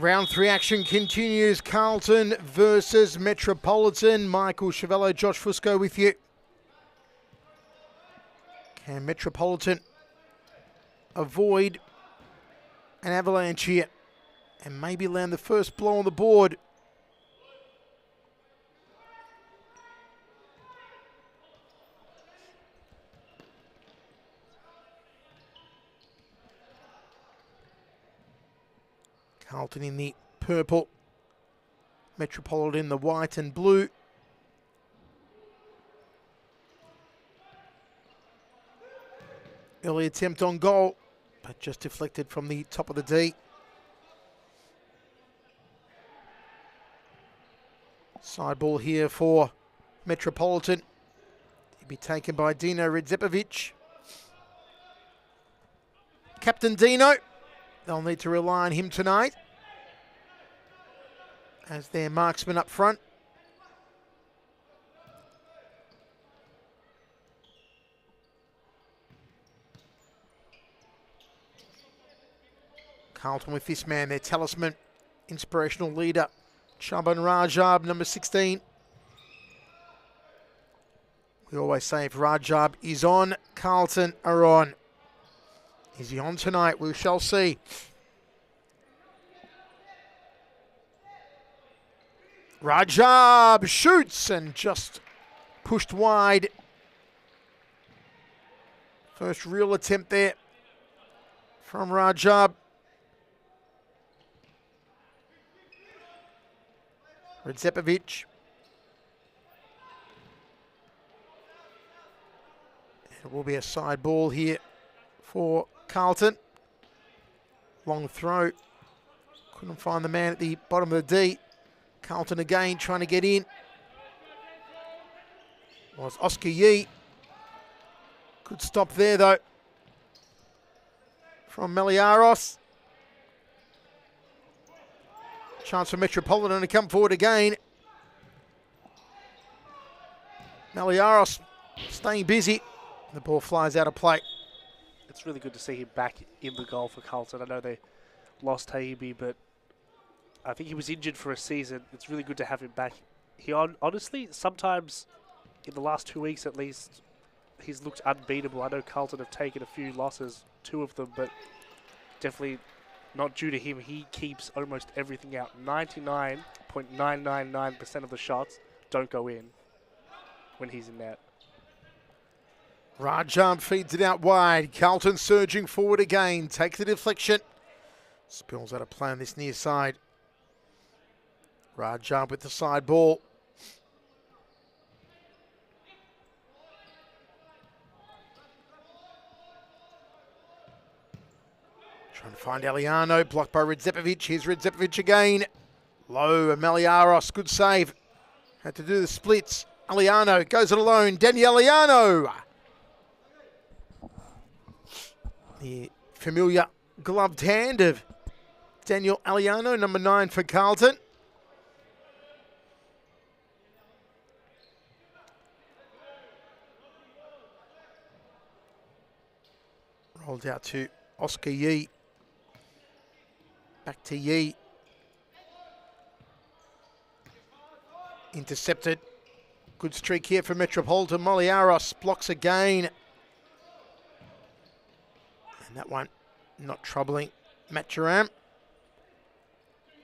Round 3 action continues. Carlton versus Metropolitan. Michael Chavello, Josh Fusco with you. Can Metropolitan avoid an avalanche here and maybe land the first blow on the board? Carlton in the purple, Metropolitan in the white and blue. Early attempt on goal, but just deflected from the top of the D. Side ball here for Metropolitan. He'll be taken by Dino Redzepovic. Captain Dino. They'll need to rely on him tonight as their marksman up front. Carlton with this man, their talisman, inspirational leader, Chaban Rajab, number 16. We always say if Rajab is on, Carlton are on. Is he on tonight? We shall see. Rajab shoots and just pushed wide. First real attempt there from Rajab. Redzepovic. It will be a side ball here for Carlton. Long throw. Couldn't find the man at the bottom of the D. Carlton again trying to get in. Was Oscar Yee. Good stop there though from Meliaros. Chance for Metropolitan to come forward again. Meliaros staying busy. The ball flies out of play. It's really good to see him back in the goal for Carlton. I know they lost Taibbi, but I think he was injured for a season. It's really good to have him back. He honestly, sometimes in the last 2 weeks at least, he's looked unbeatable. I know Carlton have taken a few losses, 2 of them, but definitely not due to him. He keeps almost everything out. 99.999% of the shots don't go in when he's in net. Rajab feeds it out wide. Carlton surging forward again. Takes the deflection. Spills out of play on this near side. Rajab with the side ball. Trying to find Eliano. Blocked by Redzepovic. Here's Redzepovic again. Low. Meliaros. Good save. Had to do the splits. Eliano goes it alone. Daniel Eliano. The familiar gloved hand of Daniel Eliano, number 9 for Carlton. Rolled out to Oscar Yee. Back to Yee. Intercepted. Good streak here for Metropolitan. Moliaros blocks again. And that one not troubling Matt Duram.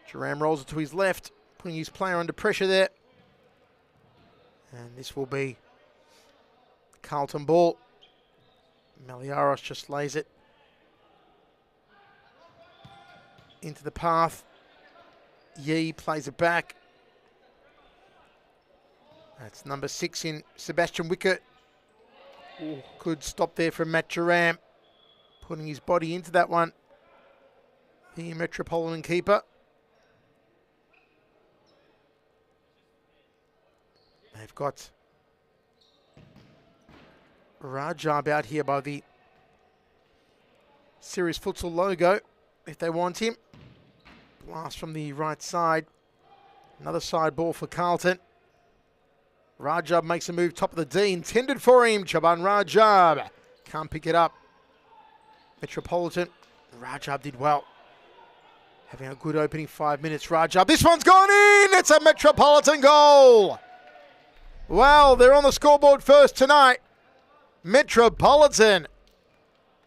Duram rolls it to his left, putting his player under pressure there. And this will be Carlton ball. Meliaros just lays it into the path. Yee plays it back. That's number 6 in Sebastian Wickett. Good stop there from Matt Duram. Putting his body into that one. The Metropolitan keeper. They've got Rajab out here by the Series Futsal logo if they want him. Blast from the right side. Another side ball for Carlton. Rajab makes a move top of the D. Intended for him. Chaban Rajab. Can't pick it up. Metropolitan. Rajab did well. Having a good opening 5 minutes. Rajab, this one's gone in! It's a Metropolitan goal! Well, they're on the scoreboard first tonight. Metropolitan,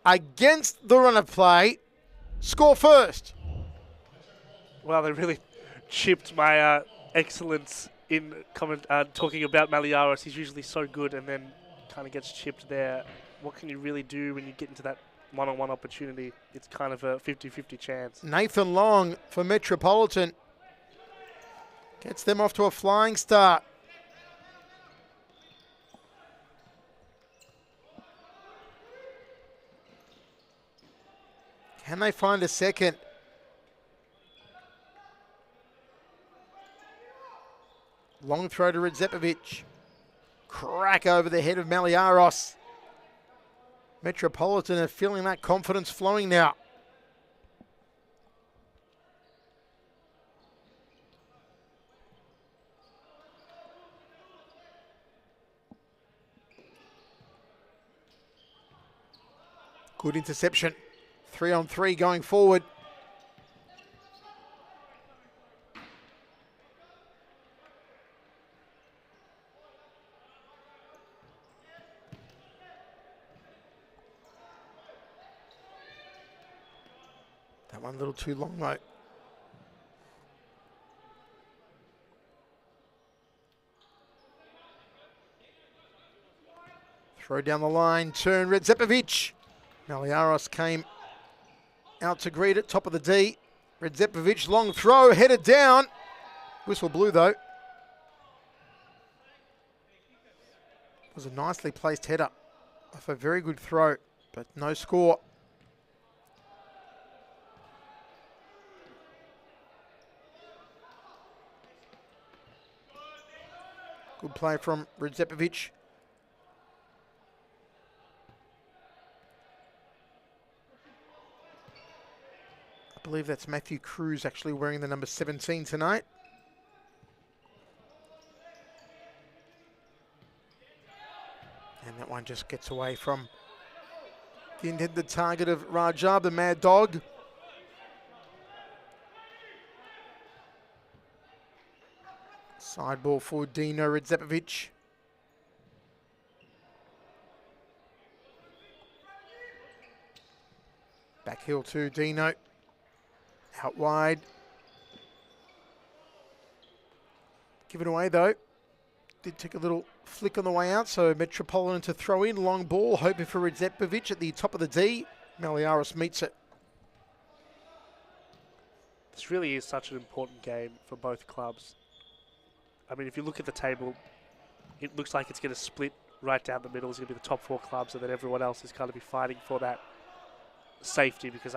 against the run of play, score first. Well, they really chipped my excellence in talking about Maliaros. He's usually so good and then kind of gets chipped there. What can you really do when you get into that one-on-one opportunity? It's kind of a 50-50 chance. Nathan Long for Metropolitan gets them off to a flying start. Can they find a second? Long throw to Redzepovic. Crack over the head of Maliaros. Metropolitan are feeling that confidence flowing now. Good interception. 3-on-3 going forward. That one a little too long though. Throw down the line, turn Redzepovic. Maliaros came out to greet it, top of the D. Redzepovic, long throw, headed down. Whistle blew though. It was a nicely placed header off a very good throw, but no score. Good play from Redzepovic. I believe that's Matthew Cruz actually wearing the number 17 tonight. And that one just gets away from the intended target of Rajab, the Mad Dog. Side ball for Dino Redzepovic. Back heel to Dino. Out wide. Give it away though. Did take a little flick on the way out, so Metropolitan to throw in. Long ball, hoping for Redzepovic at the top of the D. Maliaros meets it. This really is such an important game for both clubs. I mean, if you look at the table, it looks like it's going to split right down the middle. It's going to be the top four clubs, and then everyone else is kind of be fighting for that safety, because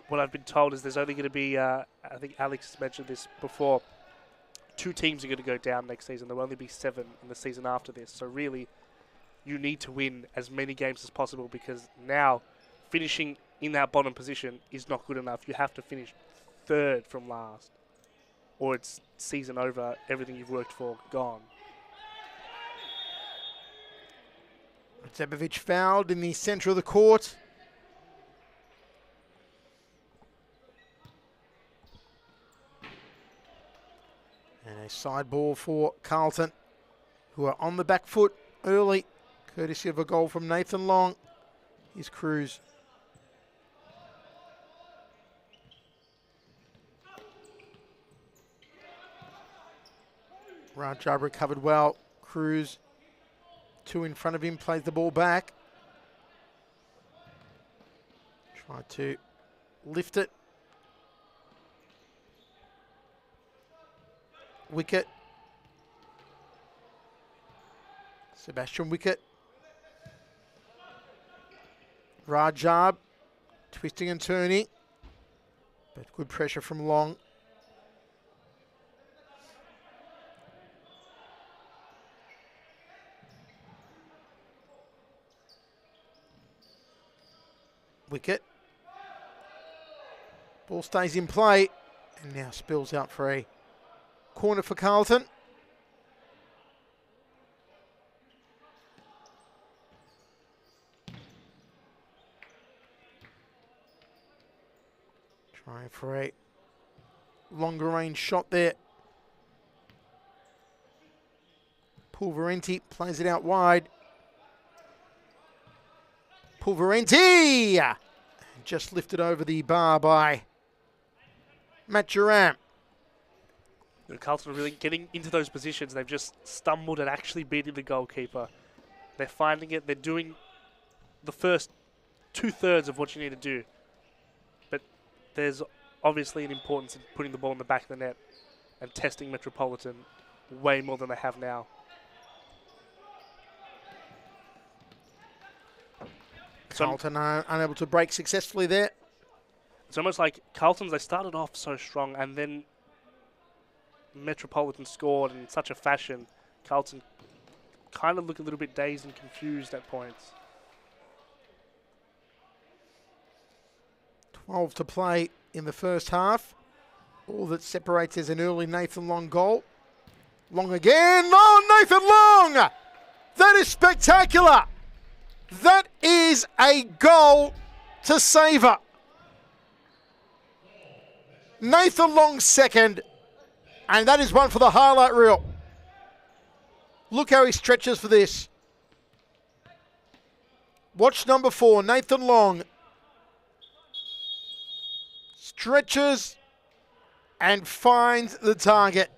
what I've been told is there's only going to be, I think Alex has mentioned this before, 2 teams are going to go down next season. There will only be 7 in the season after this. So really, you need to win as many games as possible, because now finishing in that bottom position is not good enough. You have to finish 3rd from last, or it's season over, everything you've worked for gone. Redzepovic fouled in the centre of the court. And a side ball for Carlton, who are on the back foot early, courtesy of a goal from Nathan Long. Here's Cruz. Rajab recovered well. Cruz, 2 in front of him, plays the ball back. Tried to lift it. Wicket. Sebastian Wicket. Rajab twisting and turning, but good pressure from Long. Wicket. Ball stays in play and now spills out for a corner for Carlton. Trying for a longer range shot there. Pulverenti plays it out wide. Pulverenti! Just lifted over the bar by Matt Duran. Carlton are really getting into those positions. They've just stumbled at actually beating the goalkeeper. They're finding it. They're doing the first 2/3 of what you need to do. But there's obviously an importance in putting the ball in the back of the net and testing Metropolitan way more than they have now. Carlton are unable to break successfully there. It's almost like Carlton's, they started off so strong and then Metropolitan scored in such a fashion. Carlton kind of look a little bit dazed and confused at points. 12 to play in the first half. All that separates is an early Nathan Long goal. Long again. Oh, Nathan Long! That is spectacular. That is a goal to savour. Nathan Long second. And that is one for the highlight reel. Look how he stretches for this. Watch number 4, Nathan Long. Stretches and finds the target.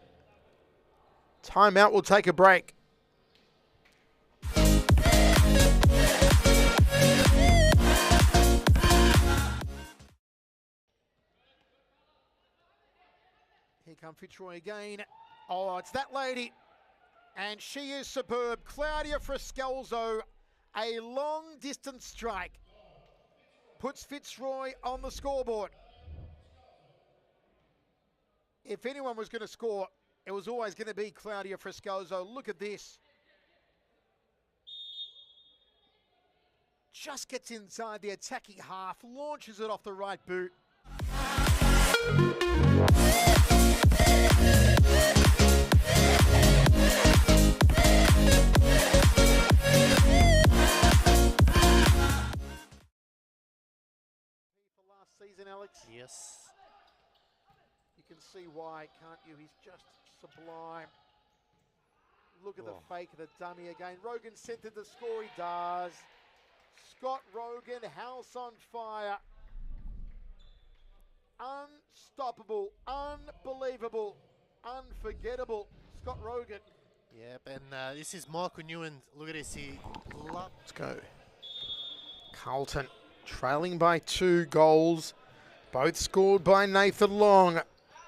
Timeout, will take a break. Here come Fitzroy again. Oh, it's that lady. And she is superb. Claudia Frescalzo, a long distance strike. Puts Fitzroy on the scoreboard. If anyone was going to score, it was always going to be Claudia Frescalzo. Look at this. Just gets inside the attacking half, launches it off the right boot. For last season, Alex. Yes. You can see why, can't you? He's just sublime. Look at the fake of the dummy again. Rogan centered the score, he does. Scott Rogan, house on fire. Unstoppable, unbelievable, unforgettable. Scott Rogan. Yep, and this is Michael Newen. Look at this. Let's go. Carlton trailing by 2 goals. Both scored by Nathan Long.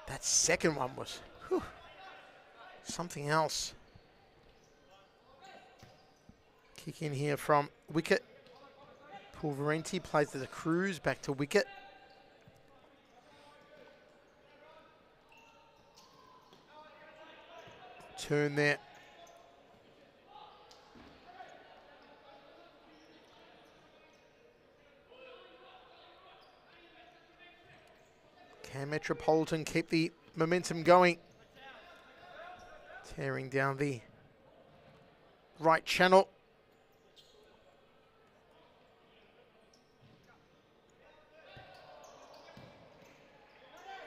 That second one was something else. Kick in here from wicket. Pulverenti plays to the Cruz, back to wicket. Turn there. Can Metropolitan keep the momentum going? Tearing down the right channel.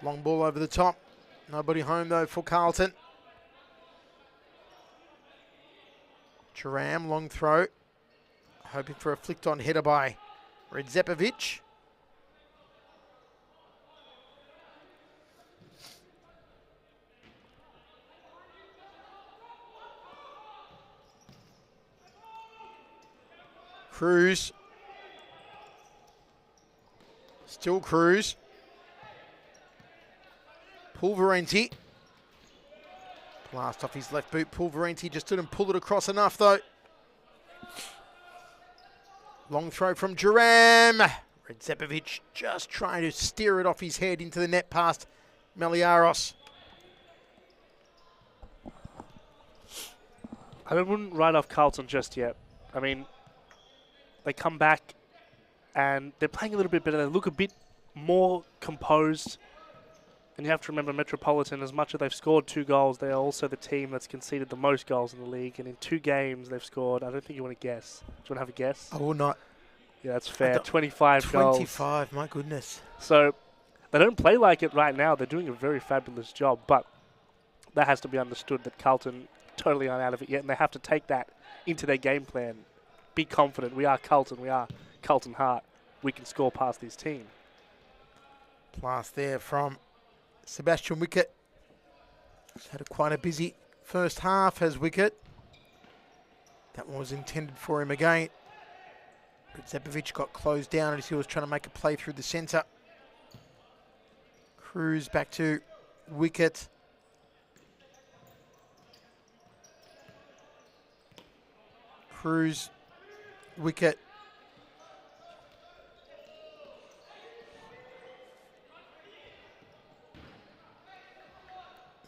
Long ball over the top. Nobody home though for Carlton. Charam, long throw. Hoping for a flicked on header by Redzepovic. Cruz. Still Cruz. Pulverenti. Blast off his left boot. Pulverenti just didn't pull it across enough though. Long throw from Duram. Redzepovic just trying to steer it off his head into the net past Meliaros. I wouldn't write off Carlton just yet. I mean, they come back and they're playing a little bit better. They look a bit more composed. And you have to remember Metropolitan, as much as they've scored 2 goals, they are also the team that's conceded the most goals in the league. And in 2 games they've scored, I don't think you want to guess. Do you want to have a guess? I will not. Yeah, that's fair. 25 goals. 25, my goodness. So They don't play like it right now. They're doing a very fabulous job, but that has to be understood that Carlton totally aren't out of it yet, and they have to take that into their game plan. Be confident. We are Carlton. We are Carlton Heart. We can score past this team. Pass there from Sebastian Wickett. He's had quite a busy first half as Wickett. That one was intended for him again. But Zepovic got closed down as he was trying to make a play through the centre. Cruz back to Wickett. Cruz, Wickett.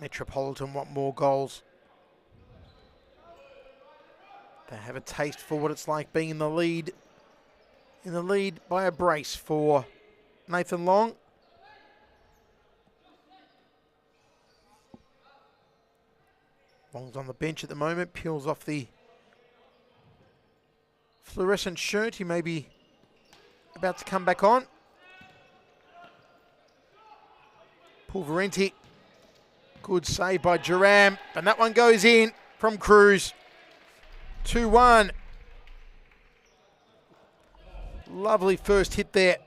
Metropolitan want more goals. They have a taste for what it's like being in the lead. In the lead by a brace for Nathan Long. Long's on the bench at the moment, peels off the fluorescent shirt. He may be about to come back on. Pulverenti. Good save by Duram. And that one goes in from Cruz. 2-1. Lovely first hit there.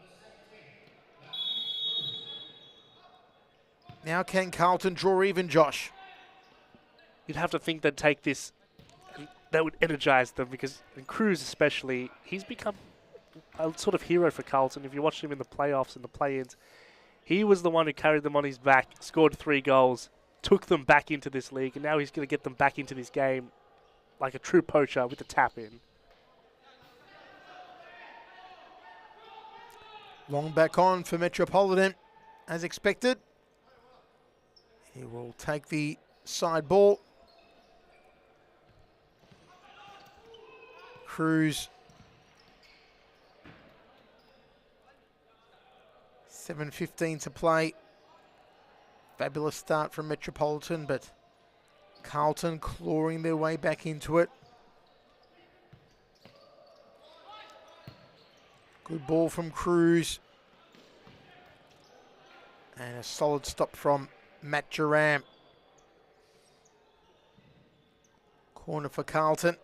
Now can Carlton draw even, Josh? You'd have to think they'd take this, and that would energise them, because Cruz especially, he's become a sort of hero for Carlton. If you watch him in the playoffs and the play-ins, he was the one who carried them on his back, scored 3 goals, took them back into this league, and now he's going to get them back into this game like a true poacher with the tap-in. Long back on for Metropolitan, as expected. He will take the side ball. Cruz. 7:15 to play. Fabulous start from Metropolitan, but Carlton clawing their way back into it. Good ball from Cruz. And a solid stop from Matt Duram. Corner for Carlton.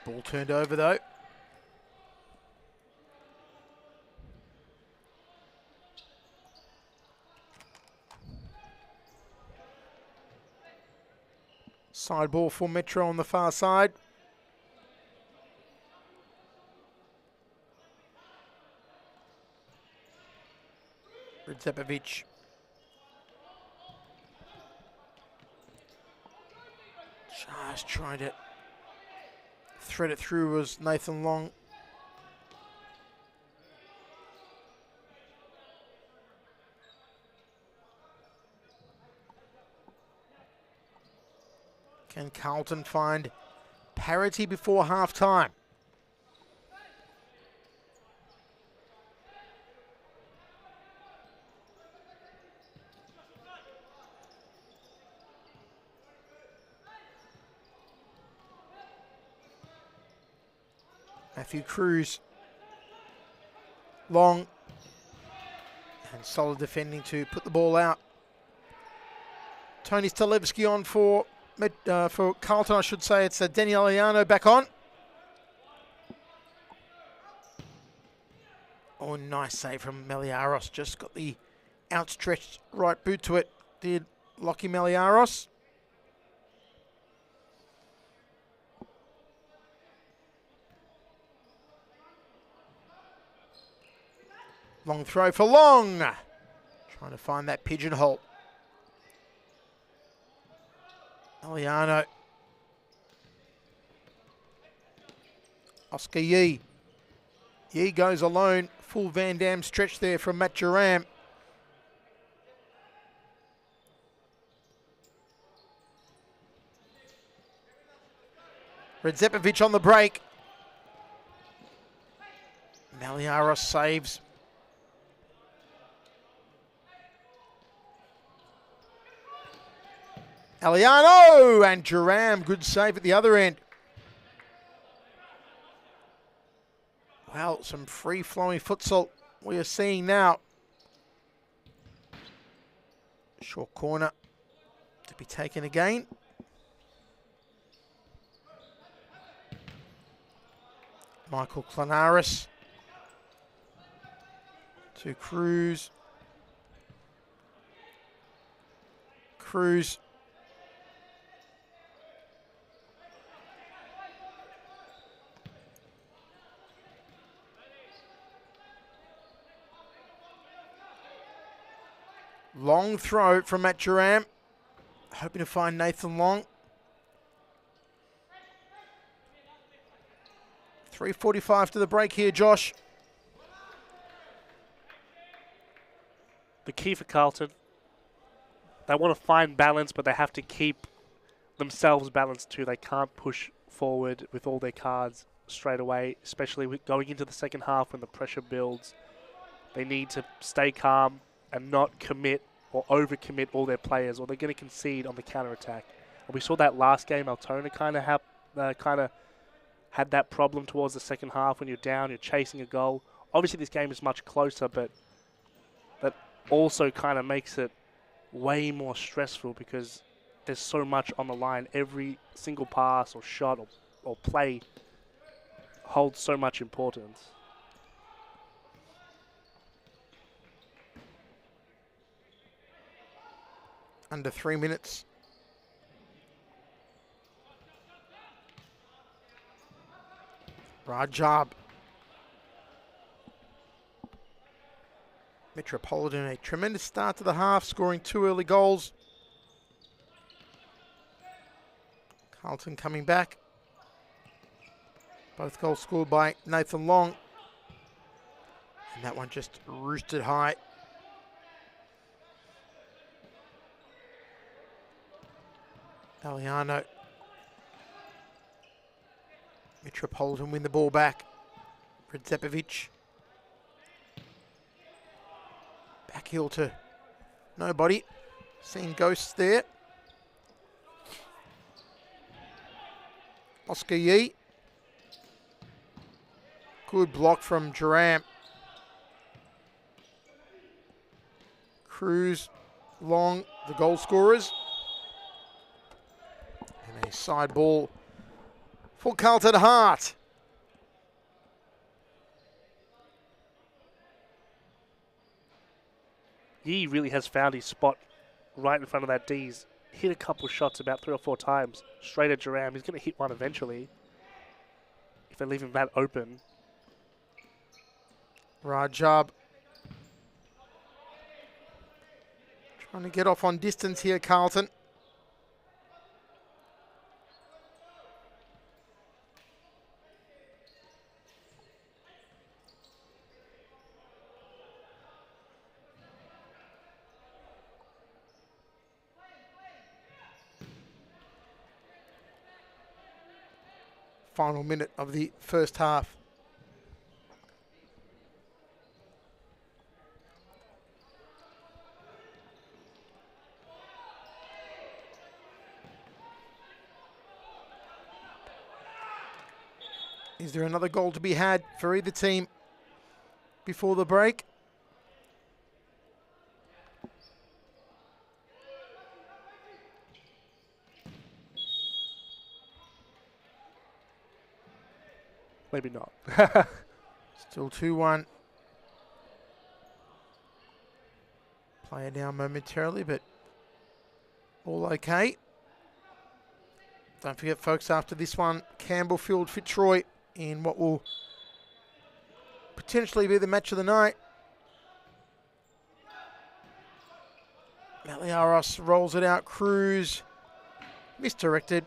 Ball turned over though. Side ball for Metro on the far side. Redzepovic. Just trying to thread it through was Nathan Long. Can Carlton find parity before half-time? Matthew Cruz. Long. And solid defending to put the ball out. Tony Stalewski on for Carlton, I should say. It's Daniel Aliano back on. Oh, nice save from Meliaros. Just got the outstretched right boot to it. Did Lockie Meliaros. Long throw for Long. Trying to find that pigeonhole. Aliano. Oscar Yee. Yee goes alone. Full Van Dam stretch there from Matt Duram. Redzepovic on the break. Meliaros saves. Aliano and Duram, good save at the other end. Well, some free-flowing futsal we are seeing now. Short corner to be taken again. Michael Clanaris to Cruz. Cruz. Long throw from Matt Duram. Hoping to find Nathan Long. 3:45 to the break here, Josh. The key for Carlton, they want to find balance, but they have to keep themselves balanced too. They can't push forward with all their cards straight away, especially with going into the second half when the pressure builds. They need to stay calm and not commit or overcommit all their players, or they're going to concede on the counter-attack. And we saw that last game. Altona kind of had that problem towards the second half. When you're down, you're chasing a goal. Obviously, this game is much closer, but that also kind of makes it way more stressful because there's so much on the line. Every single pass or shot or play holds so much importance. Under 3 minutes. Rajab. Metropolitan, a tremendous start to the half, scoring 2 early goals. Carlton coming back. Both goals scored by Nathan Long. And that one just roosted high. Aliano. Metropolitan win the ball back. Redzepovic. Back heel to nobody. Seeing ghosts there. Oscar Yee. Good block from Duram. Cruz, Long, the goal scorers. And a side ball for Carlton Hart. Yee really has found his spot right in front of that D. He's hit a couple of shots about 3 or 4 times straight at Duram. He's going to hit one eventually if they leave him that open. Rajab trying to get off on distance here, Carlton. Final minute of the first half. Is there another goal to be had for either team before the break? Maybe not. Still 2-1. Player down momentarily, but all okay. Don't forget, folks, after this one, Campbellfield, Fitzroy in what will potentially be the match of the night. Maliaros rolls it out. Cruz misdirected.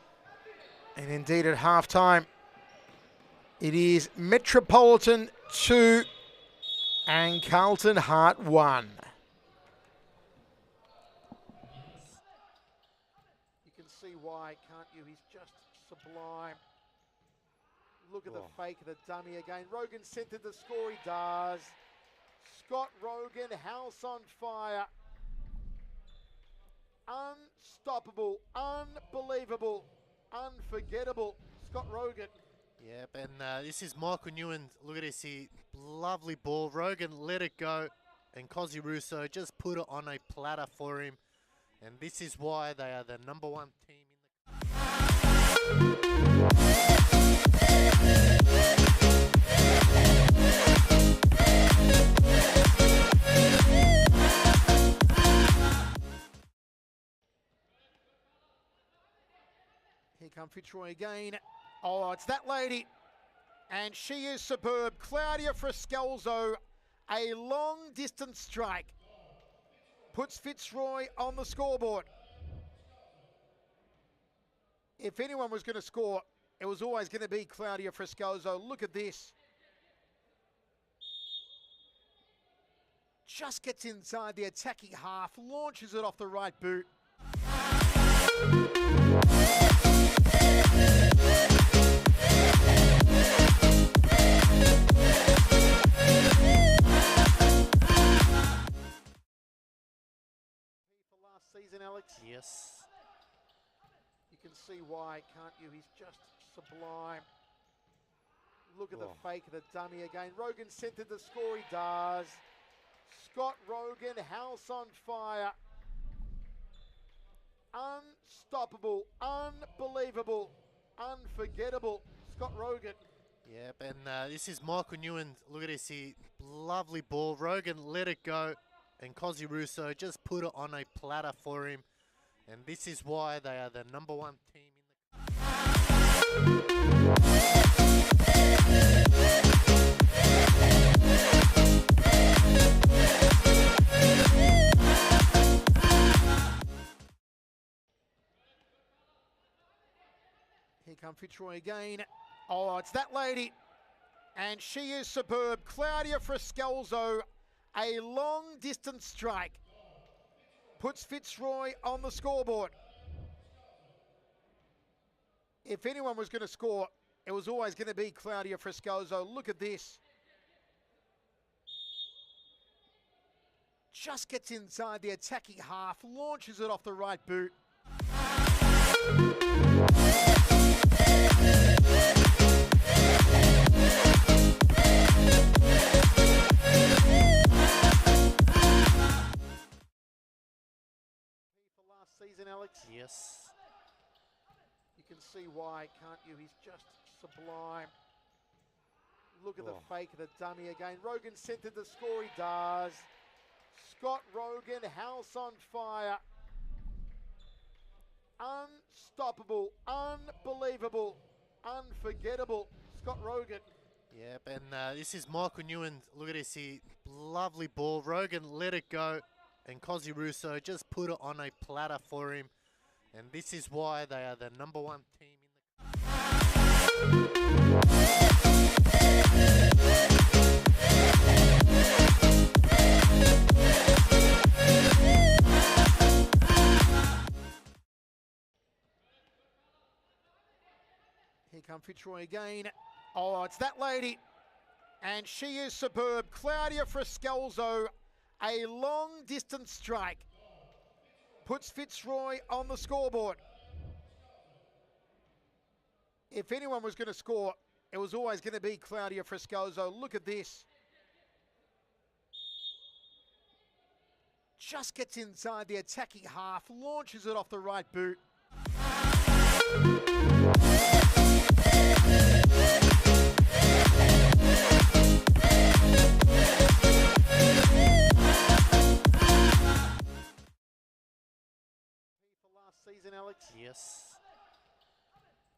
And indeed at halftime, it is Metropolitan 2 and Carlton Hart 1. You can see why, can't you? He's just sublime. Look at the fake of the dummy again. Rogan centered the score, he does. Scott Rogan, house on fire. Unstoppable, unbelievable, unforgettable. Scott Rogan Yep, and this is Michael Newman. Look at this here. Lovely ball. Rogan let it go, and Cozzy Russo just put it on a platter for him. And this is why they are the #1 team in the... Here come Fitzroy again. Oh, it's that lady. And she is superb. Claudia Frescalzo, a long distance strike. Puts Fitzroy on the scoreboard. If anyone was going to score, it was always going to be Claudia Frescalzo. Look at this. Just gets inside the attacking half, launches it off the right boot. For last season, Alex. Yes. You can see why, can't you? He's just sublime. Look at the fake of the dummy again. Rogan centered the score, he does. Scott Rogan, house on fire. Unstoppable, unbelievable, unforgettable. Scott Rogan. Yep, and this is Michael Newman. Look at this here. Lovely ball. Rogan let it go, and Cozzy Russo just put it on a platter for him. And this is why they are the #1 team in the... Here come Fitzroy again. Oh, it's that lady. And she is superb. Claudia Frescalzo, a long distance strike. Puts Fitzroy on the scoreboard. If anyone was going to score, it was always going to be Claudia Frescalzo. Look at this. Just gets inside the attacking half, launches it off the right boot. For last season, Alex. Yes. You can see why, can't you? He's just sublime. Look at the fake of the dummy again. Rogan centered the score, he does. Scott Rogan, house on fire. Unstoppable, unbelievable, unforgettable. Scott Rogan. Yep, and this is Michael Newman. Look at this here. Lovely ball. Rogan let it go, and Cozzy Russo just put it on a platter for him. And this is why they are the #1 team in the... Here come Fitzroy again. Oh, it's that lady. And she is superb. Claudia Frescalzo, a long distance strike. Puts Fitzroy on the scoreboard. If anyone was going to score, it was always going to be Claudia Frescalzo. Look at this. Just gets inside the attacking half, launches it off the right boot. For last season, Alex. Yes.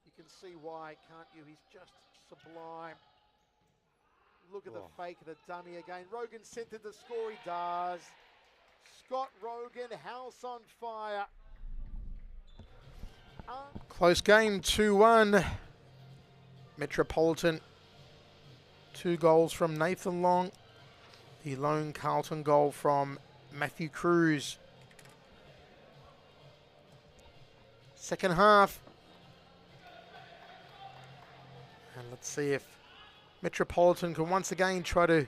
You can see why, can't you? He's just sublime. Look at the fake of the dummy again. Rogan centered the score, he does. Scott Rogan, house on fire. Close game, 2-1. Metropolitan. 2 goals from Nathan Long. The lone Carlton goal from Matthew Cruz. Second half. And let's see if Metropolitan can once again try to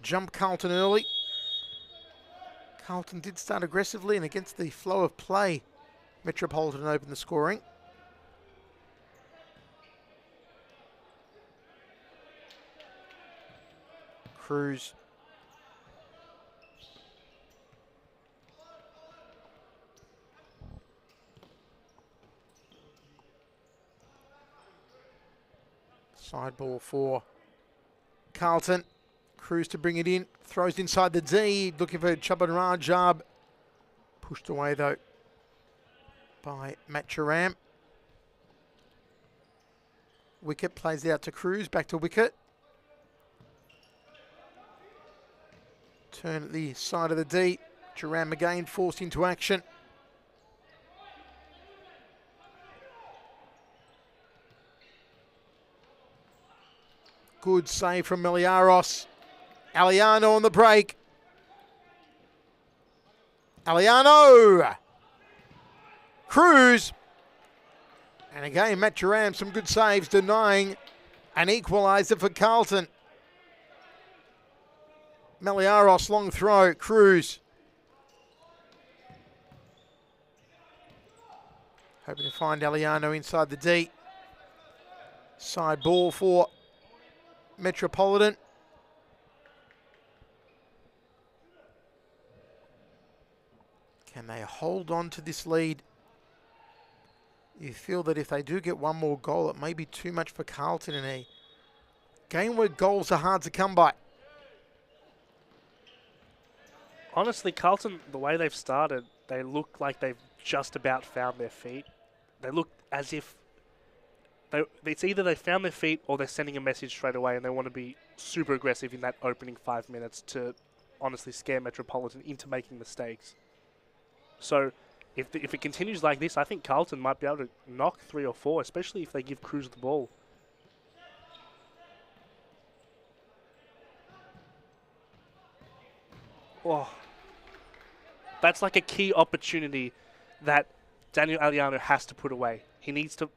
jump Carlton early. Carlton did start aggressively, and against the flow of play, Metropolitan opened the scoring. Cruz. Side ball for Carlton. Cruz to bring it in. Throws inside the D. Looking for Chuban Rajab. Pushed away though by Matcharam. Wicket plays out to Cruz. Back to Wicket. Turn at the side of the D. Jaram again forced into action. Good save from Miliaros. Aliano on the break. Aliano. Cruz. And again, Matt Duran, some good saves, denying an equaliser for Carlton. Miliaros, long throw. Cruz. Hoping to find Aliano inside the D. Side ball for Metropolitan. Can they hold on to this lead? You feel that if they do get one more goal, it may be too much for Carlton in a game where goals are hard to come by. Honestly, Carlton, the way they've started, they look like they've just about found their feet. They look as if it's either they found their feet or they're sending a message straight away and they want to be super aggressive in that opening 5 minutes to honestly scare Metropolitan into making mistakes. So if it continues like this, I think Carlton might be able to knock 3 or 4, especially if they give Cruz the ball. Oh, that's like a key opportunity that Daniel Aliano has to put away. He needs to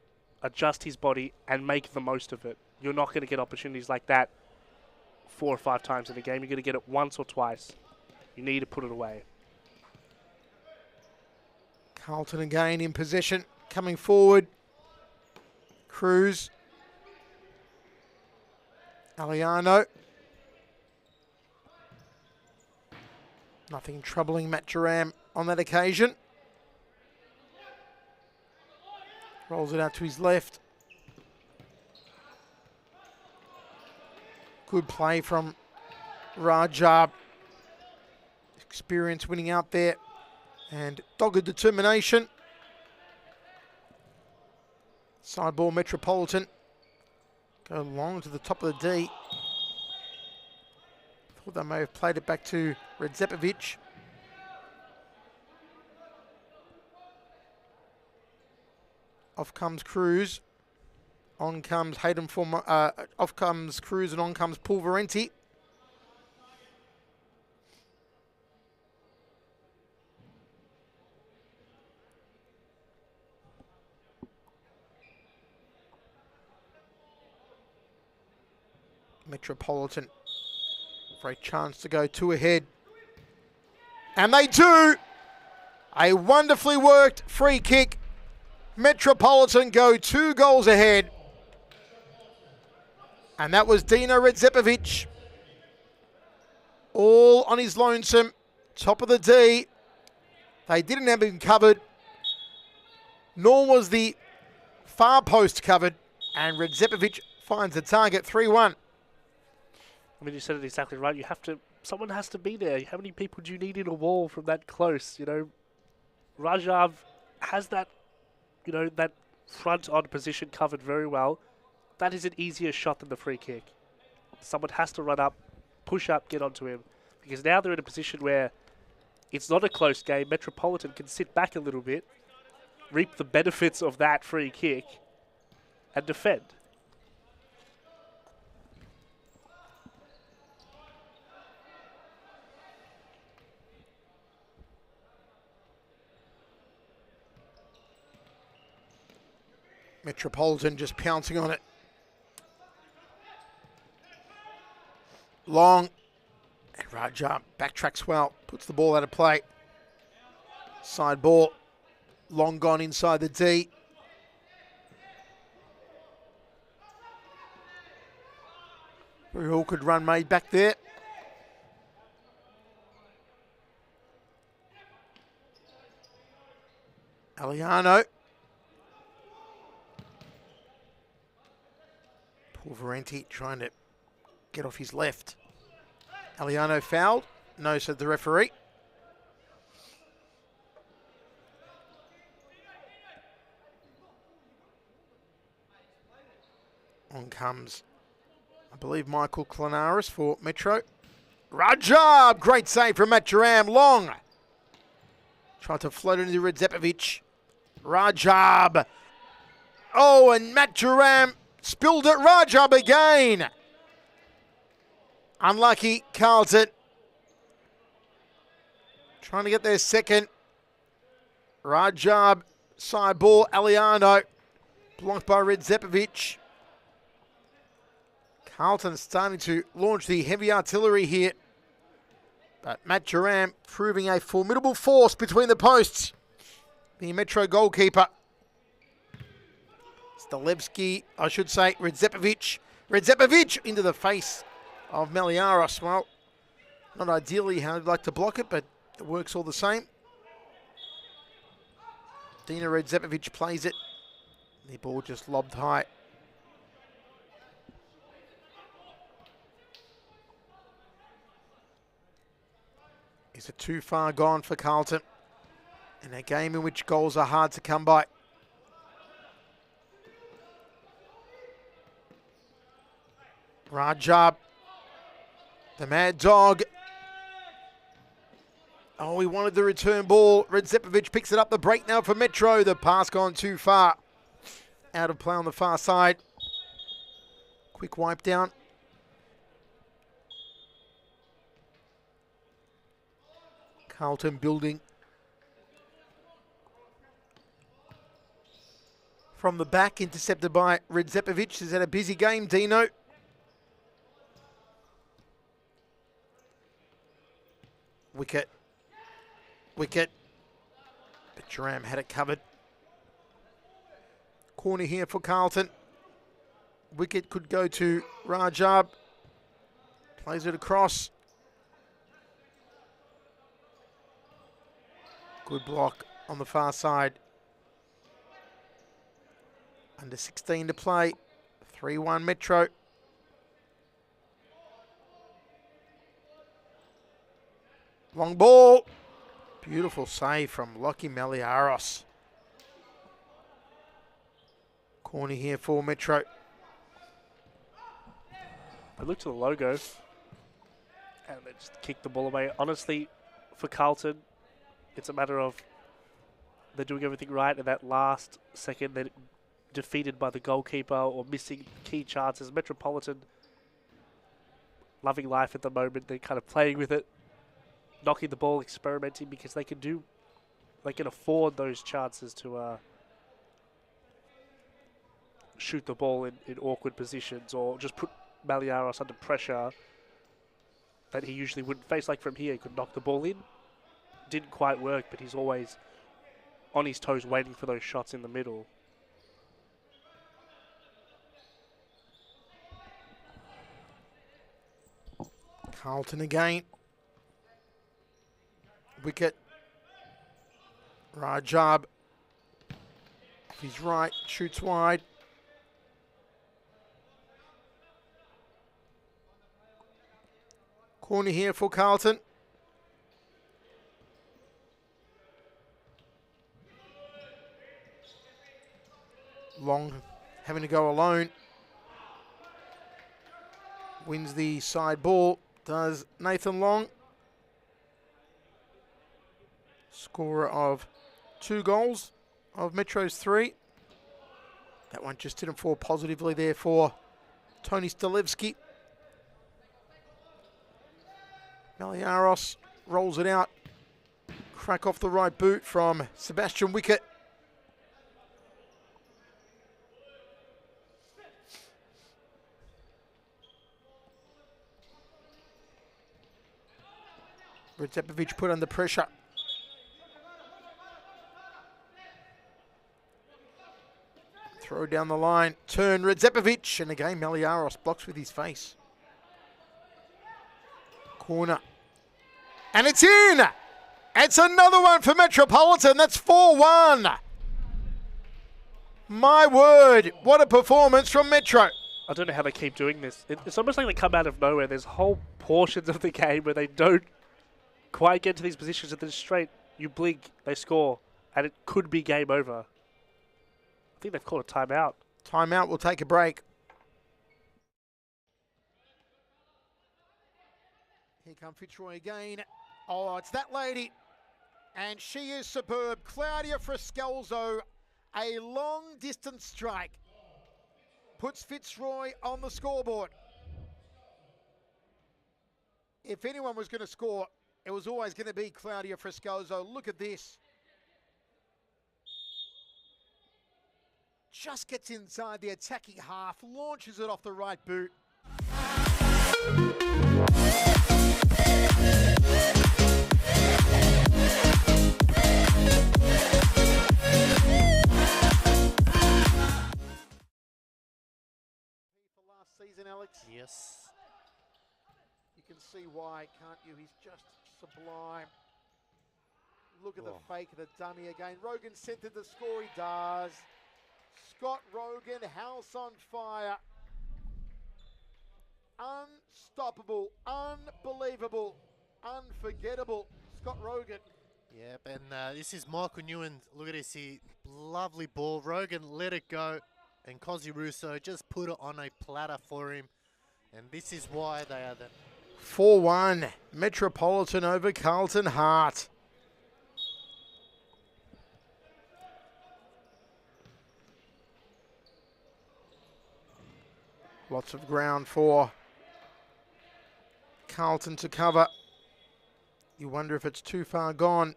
adjust his body and make the most of it. You're not going to get opportunities like that 4 or 5 times in a game. You're going to get it once or twice. You need to put it away. Carlton again in possession, coming forward. Cruz. Aliano. Nothing troubling Matt Duram on that occasion. Rolls it out to his left. Good play from Rajab. Experience winning out there. And dogged determination. Side ball Metropolitan. Go long to the top of the D. Thought they may have played it back to Redzepovic. Off comes Cruz. On comes Hayden off comes Cruz and on comes Pulverenti. Metropolitan for a chance to go 2 ahead. And they do! A wonderfully worked free kick. Metropolitan go 2 goals ahead. And that was Dino Redzepovic. All on his lonesome. Top of the D. They didn't have him covered. Nor was the far post covered. And Redzepovic finds the target 3-1. I mean, you said it exactly right. Someone has to be there. How many people do you need in a wall from that close? You know, Rajav has that, that front on position covered very well. That is an easier shot than the free kick. Someone has to run up, push up, get onto him. Because now they're in a position where it's not a close game. Metropolitan can sit back a little bit, reap the benefits of that free kick, and defend. Metropolitan just pouncing on it. Long. And Rajab backtracks well. Puts the ball out of play. Side ball. Long gone inside the D. Very awkward run made back there. Aliano. Pulverenti trying to get off his left. Aliano fouled. No, said the referee. On comes, I believe, Michael Klanaris for Metro. Rajab! Great save from Matjaram. Long. Tried to float it into Redzepovic. Rajab. Oh, and Matjaram spilled it. Rajab again. Unlucky, Carlton. Trying to get their second. Rajab, side ball, Aliano. Blocked by Redzepovic. Carlton starting to launch the heavy artillery here. But Matjaram proving a formidable force between the posts. The Metro goalkeeper. Stalevski, I should say, Redzepovic. Redzepovic into the face of Meliaros. Well, not ideally how I'd like to block it, but it works all the same. Dino Redzepovic plays it. The ball just lobbed high. Is it too far gone for Carlton? In a game in which goals are hard to come by. Rajab, the mad dog. Oh, he wanted the return ball. Redzepovic picks it up the break now for Metro. The pass gone too far. Out of play on the far side. Quick wipe down. Carlton building. From the back, intercepted by Redzepovic. Has had a busy game, Dino. Wicket. Wicket. But Jaram had it covered. Corner here for Carlton. Wicket could go to Rajab. Plays it across. Good block on the far side. Under 16 to play. 3-1 Metro. Long ball. Beautiful save from Lockie Meliaros. Corner here for Metro. I look to the logo and they just kick the ball away. Honestly, for Carlton, it's a matter of they're doing everything right in that last second. They're defeated by the goalkeeper or missing key chances. Metropolitan loving life at the moment. They're kind of playing with it, knocking the ball, experimenting because they can afford those chances to shoot the ball in awkward positions or just put Meliaros under pressure that he usually wouldn't face. Like from here, he could knock the ball in. Didn't quite work, but he's always on his toes waiting for those shots in the middle. Carlton again. Wicket. Rajab. He's right, shoots wide. Corner here for Carlton. Long having to go alone. Wins the side ball. Does Nathan Long. Scorer of 2 goals of Metro's 3. That one just didn't fall positively there for Tony Stalevski. Meliaros rolls it out. Crack off the right boot from Sebastian Wicket. Redzepovic put under pressure. Throw down the line. Turn Redzepovic. And again, Meliaros blocks with his face. Corner. And it's in! It's another one for Metropolitan. That's 4-1. My word, what a performance from Metro. I don't know how they keep doing this. It's almost like they come out of nowhere. There's whole portions of the game where they don't quite get to these positions, and then straight, you blink, they score, and it could be game over. I think they've called a timeout. Timeout, we'll take a break. Here come Fitzroy again. Oh, it's that lady. And she is superb. Claudia Frescalzo, a long distance strike. Puts Fitzroy on the scoreboard. If anyone was going to score, it was always going to be Claudia Frescalzo. Look at this. Just gets inside the attacking half, launches it off the right boot. For last season, Alex. Yes. You can see why, can't you? He's just sublime. Look at the fake of the dummy again. Rogan centered the score, he does. Scott Rogan, house on fire. Unstoppable, unbelievable, unforgettable. Scott Rogan. Yep, and this is Michael Newen. Look at this, lovely ball. Rogan let it go, and Cozzy Russo just put it on a platter for him. And this is why they are the 4-1, Metropolitan over Carlton Hart. Lots of ground for Carlton to cover. You wonder if it's too far gone.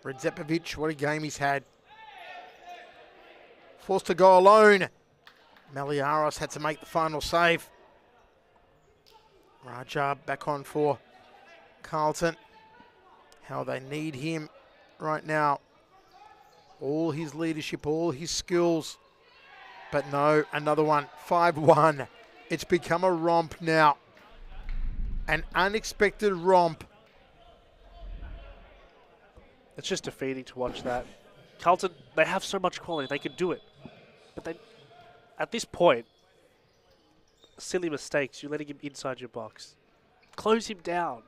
Redzepovic, what a game he's had. Forced to go alone. Meliaros had to make the final save. Rajab back on for Carlton. How they need him right now. All his leadership, all his skills. But no, another one. 5-1. It's become a romp now. An unexpected romp. It's just defeating to watch that. Carlton, they have so much quality. They could do it. But they, at this point, silly mistakes. You're letting him inside your box. Close him down.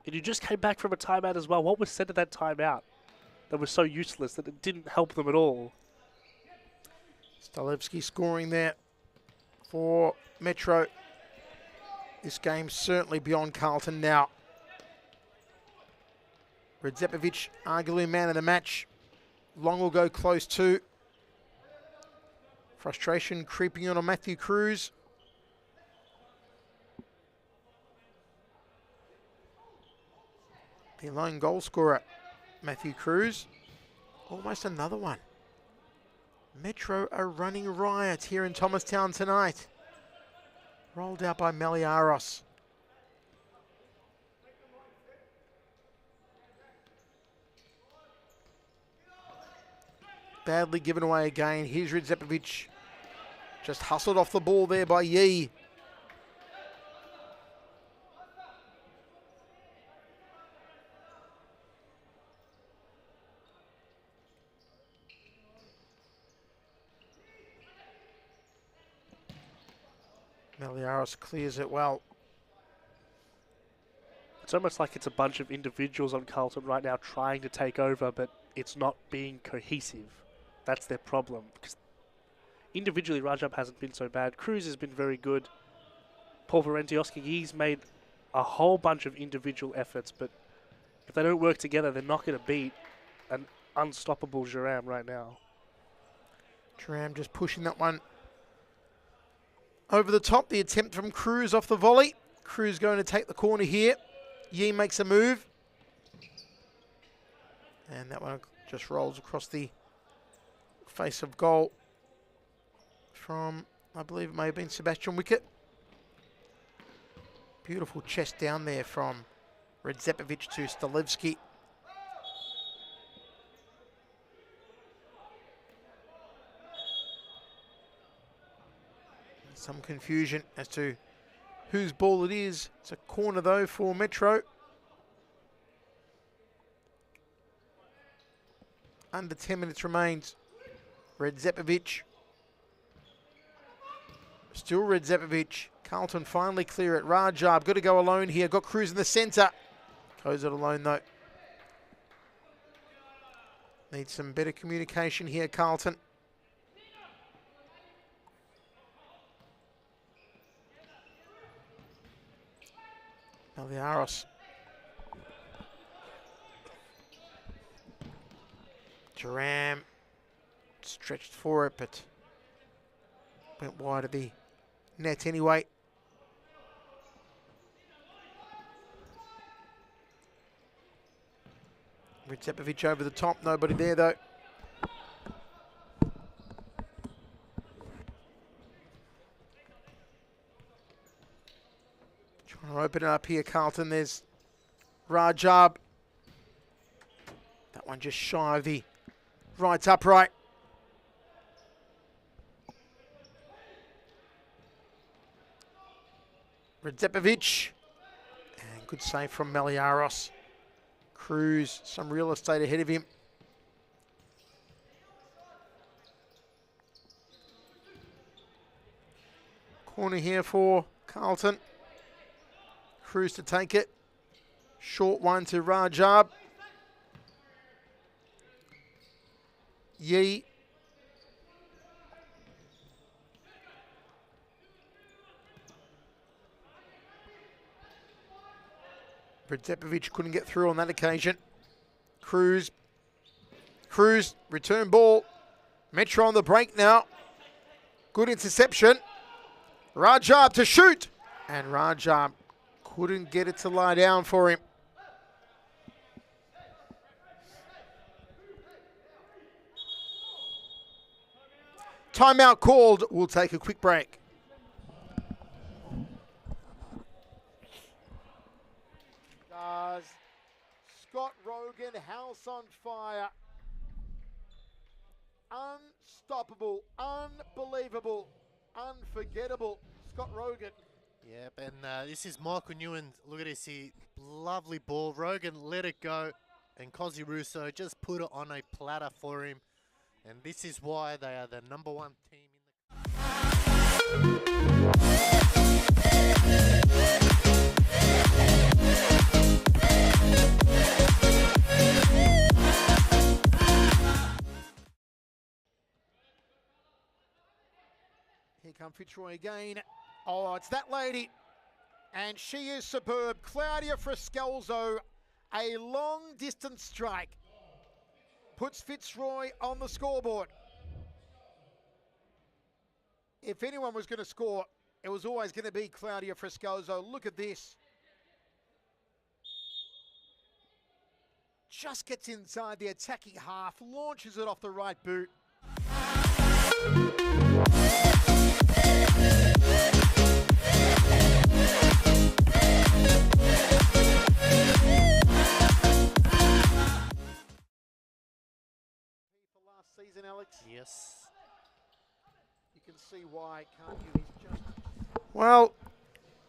And you just came back from a timeout as well. What was said at that timeout that was so useless that it didn't help them at all? Stalevski scoring there for Metro. This game's certainly beyond Carlton now. Redzepovic, arguably man of the match. Long will go close to. Frustration creeping on Matthew Cruz. The lone goal scorer, Matthew Cruz. Almost another one. Metro are running riot here in Thomastown tonight. Rolled out by Meliaros. Badly given away again. Here's Redzepovic. Just hustled off the ball there by Yee. Meliaros clears it well. It's almost like it's a bunch of individuals on Carlton right now trying to take over, but it's not being cohesive. That's their problem. Because individually, Rajab hasn't been so bad. Cruz has been very good. Paul Parenti, Oscar Yee's made a whole bunch of individual efforts, but if they don't work together, they're not going to beat an unstoppable Jerram right now. Jerram just pushing that one over the top. The attempt from Cruz off the volley. Cruz going to take the corner here. Yee makes a move. And that one just rolls across the face of goal from, I believe it may have been Sebastian Wickett. Beautiful chest down there from Redzepovic to Stalevski. Some confusion as to whose ball it is. It's a corner, though, for Metro. Under 10 minutes remains. Redzepovic. Still Redzepovic. Carlton finally clear it. Rajab, got to go alone here. Got Cruz in the centre. Goes it alone, though. Needs some better communication here, Carlton. Maliaros. Duram stretched for it, but went wide of the net anyway. Redzepovic over the top, nobody there though. Trying to open it up here, Carlton. There's Rajab. That one just shy of the right upright. Redzepovic. And good save from Maliaros. Cruz, some real estate ahead of him. Corner here for Carlton. Cruz to take it. Short one to Rajab. Yee. Redzepovic couldn't get through on that occasion. Cruz, return ball. Metro on the break now. Good interception. Rajab to shoot. And Rajab couldn't get it to lie down for him. Timeout called. We'll take a quick break. Scott Rogan, house on fire. Unstoppable, unbelievable, unforgettable. Scott Rogan. Yep, and this is Michael Newen. Look at this here. Lovely ball. Rogan let it go, and Cozzy Russo just put it on a platter for him. And this is why they are the #1 team in the... Here come Fitzroy again. Oh, it's that lady. And she is superb. Claudia Frescalzo, a long distance strike. Puts Fitzroy on the scoreboard. If anyone was going to score, it was always going to be Claudia Frescalzo. Look at this. Just gets inside the attacking half, launches it off the right boot. For last season, Alex. Yes. You can see why, can't you? He's just... Well,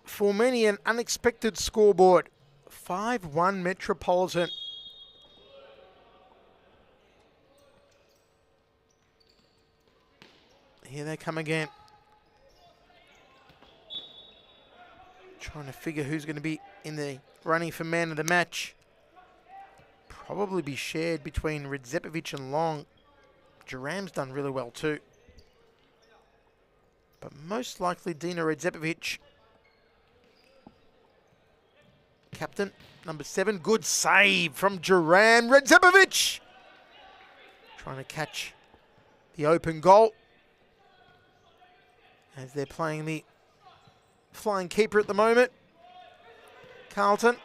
for many, an unexpected scoreboard. 5-1 Metropolitan. Here they come again. Trying to figure who's going to be in the running for man of the match. Probably be shared between Redzepovic and Long. Duram's done really well too. But most likely Dina Redzepovic. Captain, number 7. Good save from Duram. Redzepovic! Trying to catch the open goal. As they're playing the flying keeper at the moment. Carlton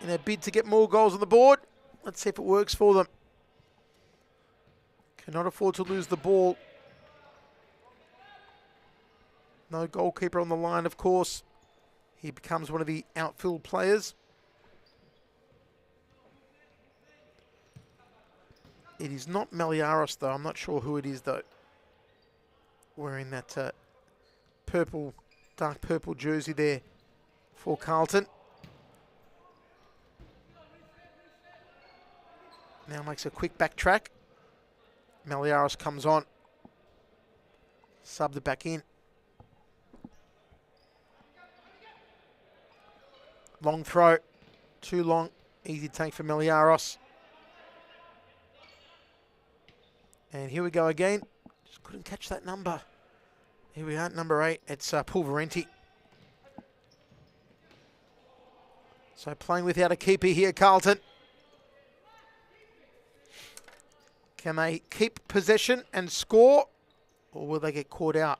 in a bid to get more goals on the board. Let's see if it works for them. Cannot afford to lose the ball. No goalkeeper on the line, of course. He becomes one of the outfield players. It is not Maliaros, though. I'm not sure who it is, though. Wearing that purple, dark purple jersey there. for Carlton. Now makes a quick back track. Meliaros comes on. Subbed it back in. Long throw. Too long. Easy take for Meliaros. And here we go again. Just couldn't catch that number. Here we are, number 8. It's Pulverenti. So playing without a keeper here, Carlton. Can they keep possession and score, or will they get caught out?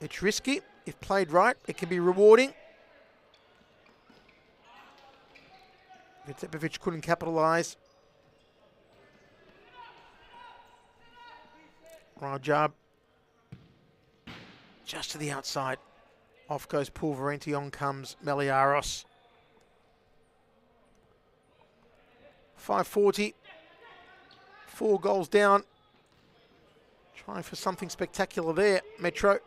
It's risky. If played right, it can be rewarding. Vitsepovic couldn't capitalise. Rajab. Just to the outside. Off goes Pulverenti, on comes Meliaros. 5:40. 4 goals down. Trying for something spectacular there, Metro.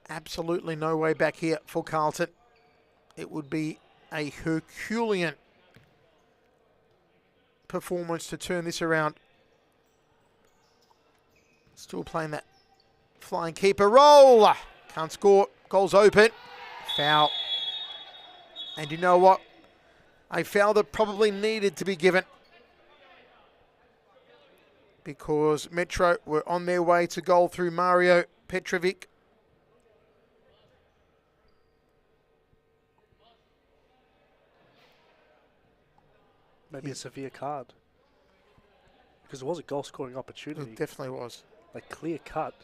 Absolutely no way back here for Carlton. It would be a Herculean performance to turn this around. Still playing that flying keeper roll. Can't score. Goal's open. Foul. And you know what? A foul that probably needed to be given, because Metro were on their way to goal through Mario Petrovic. Maybe a severe card. Because it was a goal-scoring opportunity. It definitely was. Like, clear cut.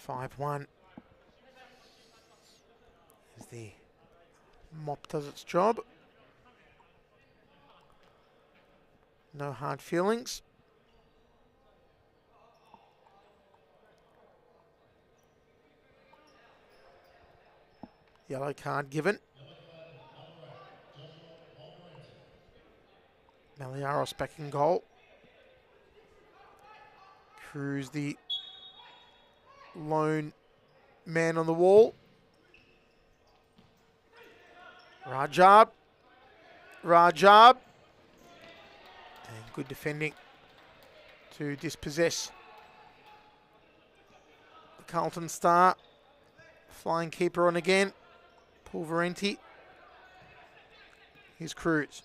(5-1). As the mop does its job. No hard feelings. Yellow card given. Meliaros back in goal. Cruz the lone man on the wall. Rajab. Rajab. And good defending to dispossess the Carlton star. Flying keeper on again. Pulverenti. Here's Cruz.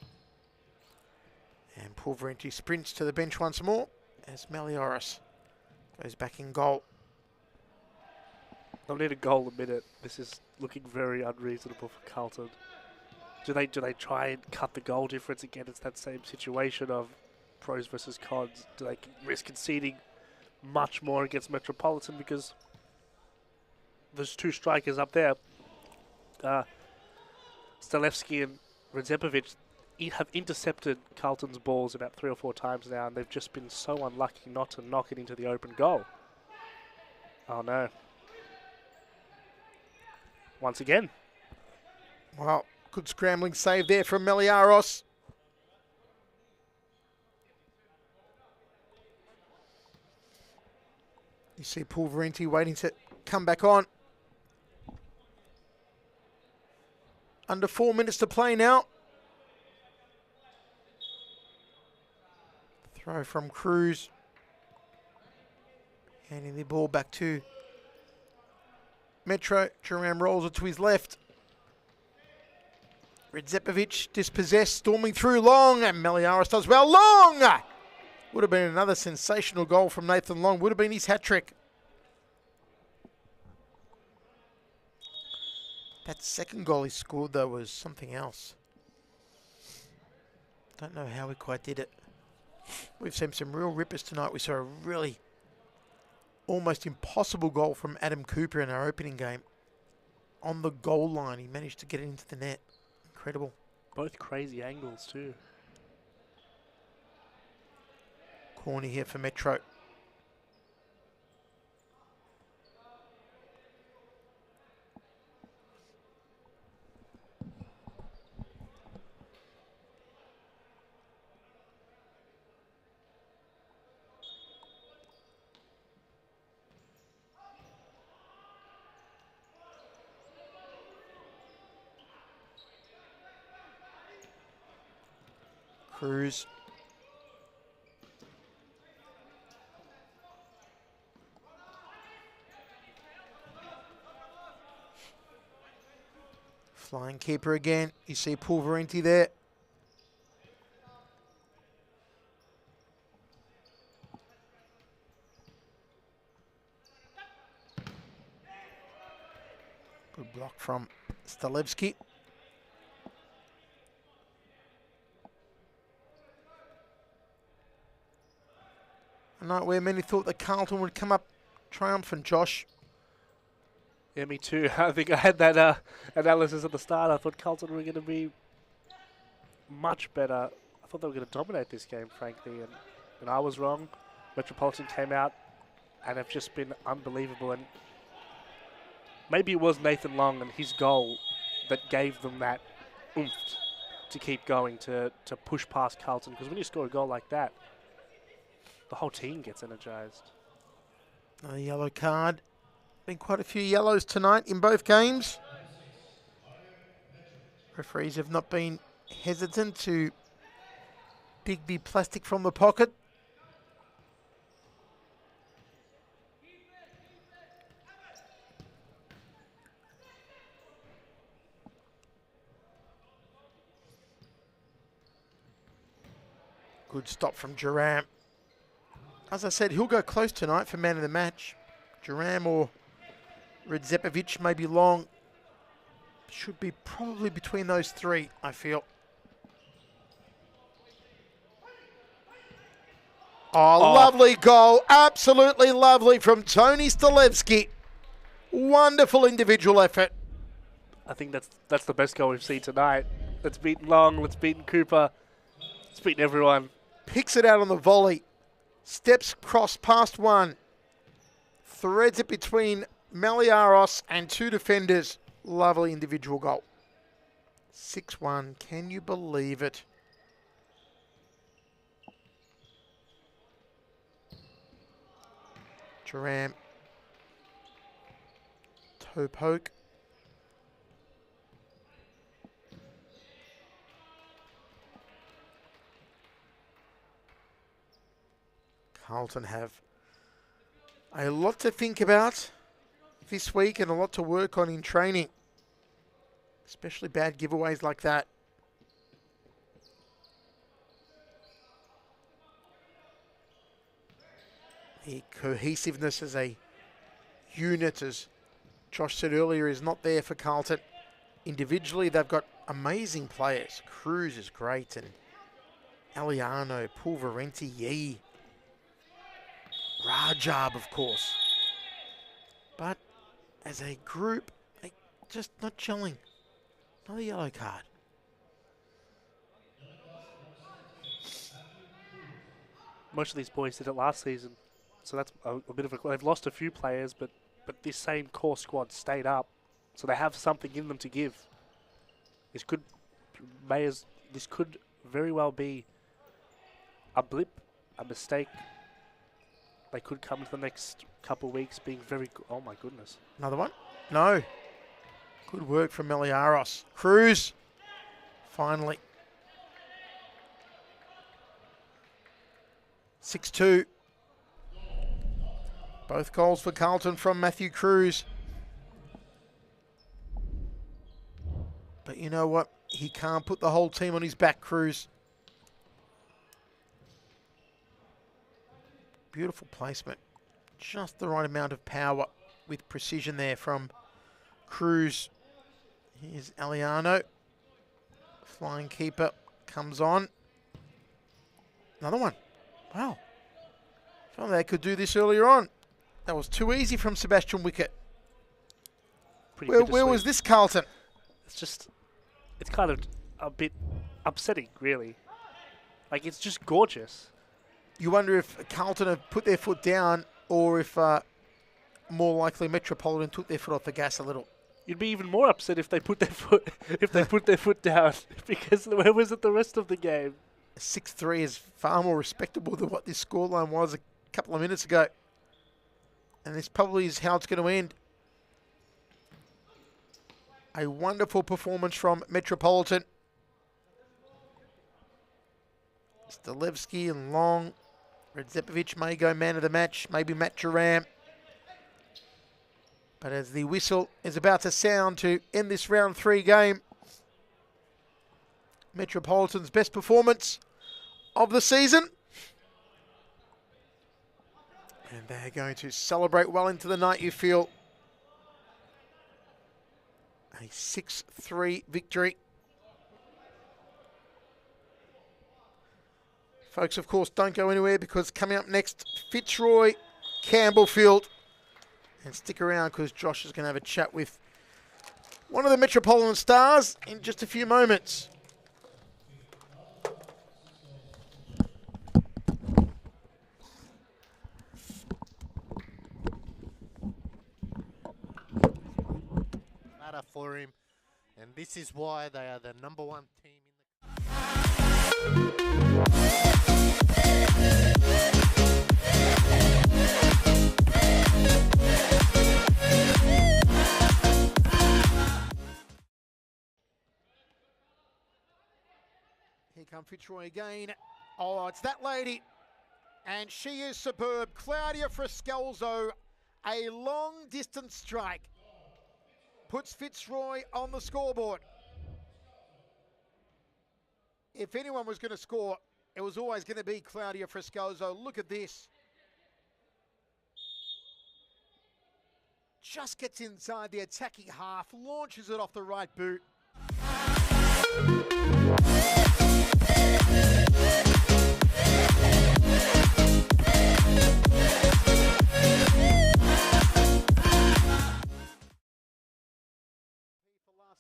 And Pulverenti sprints to the bench once more as Meliaros goes back in goal. They'll need a goal a minute. This is looking very unreasonable for Carlton. Do they try and cut the goal difference again? It's that same situation of pros versus cons. Do they risk conceding much more against Metropolitan, because there's 2 strikers up there, Stalevski and Redzepovic, have intercepted Carlton's balls about 3 or 4 times now, and they've just been so unlucky not to knock it into the open goal. Oh no. Once again. Well, good scrambling save there from Meliaros. You see Pulverenti waiting to come back on. Under 4 minutes to play now. Throw from Cruz. Handing the ball back to Metro. Jerome rolls it to his left. Redzepovic dispossessed, storming through Long, and Meliaros does well. Long! Would have been another sensational goal from Nathan Long. Would have been his hat-trick. That second goal he scored, though, was something else. Don't know how he quite did it. We've seen some real rippers tonight. We saw a really almost impossible goal from Adam Cooper in our opening game. On the goal line, he managed to get it into the net. Incredible. Both crazy angles too. Corner here for Metro. Cruz. Flying keeper again. You see Pulverenti there. Good block from Stalevski. A night where many thought that Carlton would come up triumphant, Josh. Yeah, me too. I think I had that analysis at the start. I thought Carlton were going to be much better. I thought they were going to dominate this game, frankly, and I was wrong. Metropolitan came out and have just been unbelievable. And maybe it was Nathan Long and his goal that gave them that oomph to keep going, to push past Carlton. Because when you score a goal like that, the whole team gets energized. A yellow card. Been quite a few yellows tonight in both games. Referees have not been hesitant to dig the plastic from the pocket. Good stop from Duran. As I said, he'll go close tonight for man of the match. Duran or Redzepovic, maybe Long. Should be probably between those three, I feel. Oh, lovely goal. Absolutely lovely from Tony Stalevski. Wonderful individual effort. I think that's the best goal we've seen tonight. Let's beat Long, let's beat Cooper, let's beat everyone. Picks it out on the volley. Steps cross past one. Threads it between Maliaros and two defenders. Lovely individual goal. 6-1. Can you believe it? Duran. Toe poke. Carlton have a lot to think about this week and a lot to work on in training. Especially bad giveaways like that. The cohesiveness as a unit, as Josh said earlier, is not there for Carlton. Individually, they've got amazing players. Cruz is great, and Aliano, Pulverenti, Yee. Rajab, of course. But as a group, they just not gelling. Another yellow card. Most of these boys did it last season, so that's a bit of a... They've lost a few players, but this same core squad stayed up, so they have something in them to give. This could very well be a blip, a mistake. They could come into the next couple of weeks being very good. Oh, my goodness. Another one? No. Good work from Meliaros. Cruz. Finally. 6-2. Both goals for Carlton from Matthew Cruz. But you know what? He can't put the whole team on his back, Cruz. Beautiful placement. Just the right amount of power with precision there from Cruz. Here's Aliano. Flying keeper comes on. Another one. Wow. Thought they could do this earlier on. That was too easy from Sebastian Wickett. Where was this, Carlton? It's kind of a bit upsetting, really. Like, it's just gorgeous. You wonder if Carlton have put their foot down, or if more likely Metropolitan took their foot off the gas a little. You'd be even more upset if they put their foot down, because where was it the rest of the game? 6-3 is far more respectable than what this scoreline was a couple of minutes ago. And this probably is how it's going to end. A wonderful performance from Metropolitan. Stalevski and Long. Redzepovic may go man of the match, maybe Matt Duran. But as the whistle is about to sound to end this round 3 game, Metropolitan's best performance of the season. And they're going to celebrate well into the night, you feel. A 6-3 victory. Folks, of course, don't go anywhere because coming up next, Fitzroy, Campbellfield. And stick around because Josh is going to have a chat with one of the Metropolitan stars in just a few moments. Matter for him, and this is why they are the number 1 team in the. Here come Fitzroy again. Oh, it's that lady. And she is superb. Claudia Frescalzo, a long distance strike. Puts Fitzroy on the scoreboard. If anyone was going to score, it was always going to be Claudia Frescalzo. Look at this. Just gets inside the attacking half, launches it off the right boot.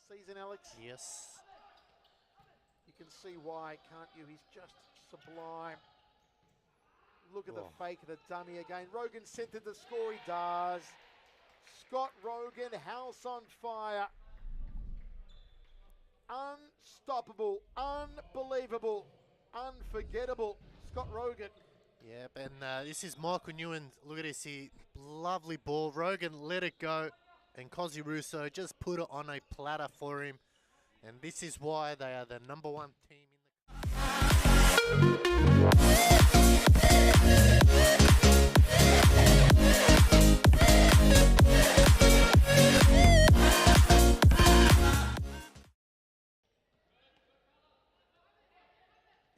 Season, Alex. Yes. You can see why, can't you? He's just sublime. Look at the fake of the dummy again. Rogan centered the score, he does. Scott Rogan, house on fire. Unstoppable, unbelievable, unforgettable. Scott Rogan. Yep, and this is Michael Newman. Look at this here. Lovely ball. Rogan let it go. And Cozzy Russo just put it on a platter for him. And this is why they are the number 1 team in the.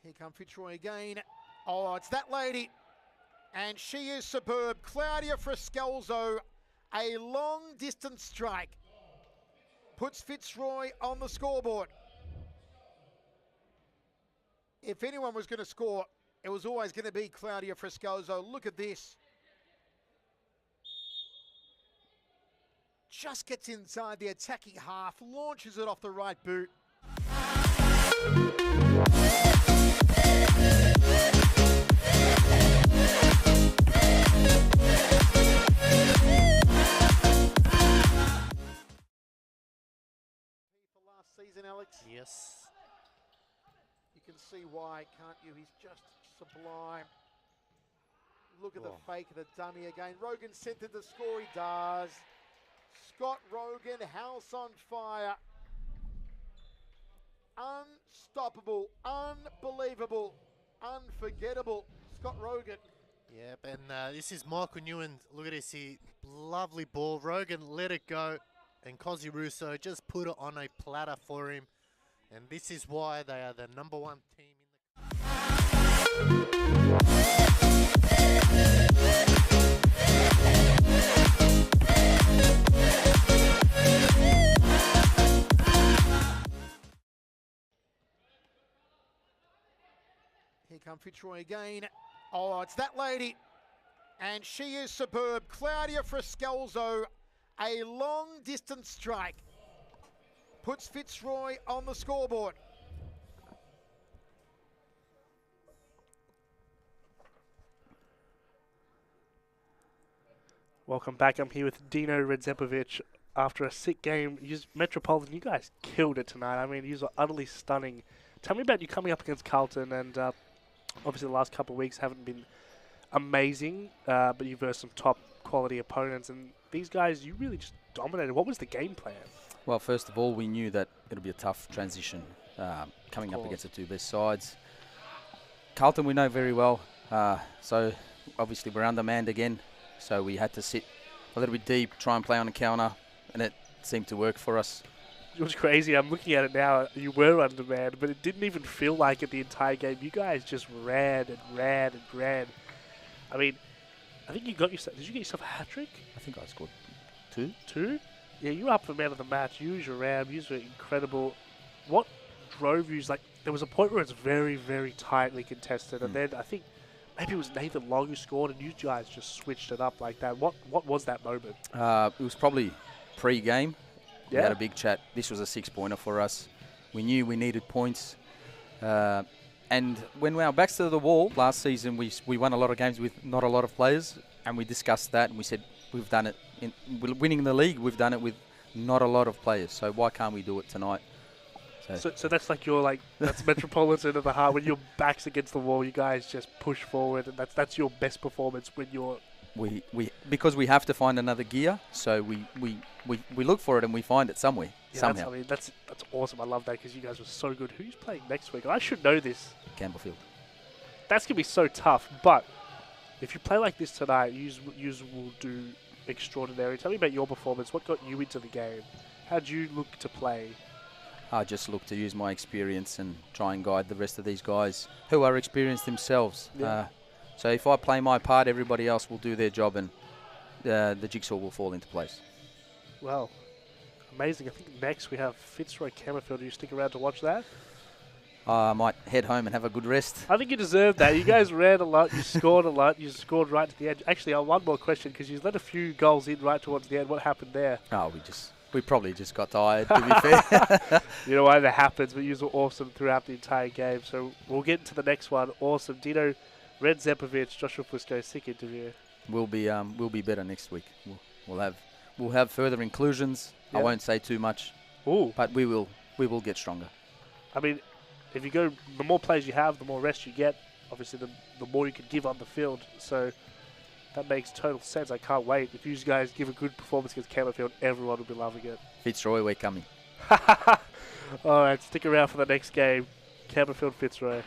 Here come Fitzroy again. Oh, it's that lady. And she is superb. Claudia Frescalzo, a long distance strike. Puts Fitzroy on the scoreboard. If anyone was going to score, it was always going to be Claudia Frescalzo. Look at this. Just gets inside the attacking half, launches it off the right boot. Season, Alex. Yes. You can see why, can't you? He's just sublime. Look at the fake of the dummy again. Rogan centered the score, he does. Scott Rogan, house on fire. Unstoppable, unbelievable, unforgettable. Scott Rogan. Yep, and this is Michael Newman. Look at this here. Lovely ball. Rogan let it go. And Cozzy Russo just put it on a platter for him. And this is why they are the number 1 team in Here come Fitzroy again. Oh, it's that lady. And she is superb. Claudia Frescalzo, a long distance strike. Puts Fitzroy on the scoreboard. Welcome back. I'm here with Dino Redzepovic. After a sick game, Metropolitan, you guys killed it tonight. I mean, you were utterly stunning. Tell me about you coming up against Carlton, and obviously the last couple of weeks haven't been amazing, but you've versed some top quality opponents, and these guys, you really just dominated. What was the game plan? Well, first of all, we knew that it'll be a tough transition coming up against the 2 best sides. Carlton we know very well. So obviously we're undermanned again. So we had to sit a little bit deep, try and play on the counter, and it seemed to work for us. It was crazy. I'm looking at it now. You were undermanned, but it didn't even feel like it the entire game. You guys just ran and ran and ran. I mean, I think you got yourself. Did you get yourself a hat trick? I think I scored 2. 2? Yeah, you were up for man of the match. You were around. You were incredible. What drove you? Like, there was a point where it's very, very tightly contested, and then I think maybe it was Nathan Long who scored, and you guys just switched it up like that. What was that moment? It was probably pre-game. We Yeah. had a big chat. This was a 6-pointer for us. We knew we needed points. And when we were backs to the wall last season, we won a lot of games with not a lot of players, and we discussed that, and we said we've done it. We're winning the league, we've done it with not a lot of players, so why can't we do it tonight? So that's like that's Metropolitan at the heart. When your back's against the wall, you guys just push forward, and that's your best performance when you're... Because we have to find another gear, so we look for it and we find it somewhere, somehow. That's awesome. I love that because you guys were so good. Who's playing next week? I should know this. Campbellfield. That's going to be so tough, but if you play like this tonight, you will do extraordinary. Tell me about your performance. What got you into the game? How did you look to play? I just look to use my experience and try and guide the rest of these guys who are experienced themselves. Yeah. So if I play my part, everybody else will do their job, and the jigsaw will fall into place. Well, amazing. I think next we have Fitzroy Camerfield. Do you stick around to watch that? I might head home and have a good rest. I think you deserve that. You guys ran a lot. You scored a lot. You scored right to the end. Actually, one more question, because you let a few goals in right towards the end. What happened there? Oh, we probably just got tired, to be fair. You know why that happens, but you were awesome throughout the entire game. So we'll get into the next one. Awesome. Dino, Red Zepovic, Joshua Fusco, sick interview. We'll be better next week. We'll have further inclusions. Yeah. I won't say too much. Ooh. But we will get stronger. I mean, if you go, the more players you have, the more rest you get. Obviously, the more you can give on the field. So that makes total sense. I can't wait. If you guys give a good performance against Camerfield, everyone will be loving it. Fitzroy, we're coming. All right, stick around for the next game. Camerfield Fitzroy.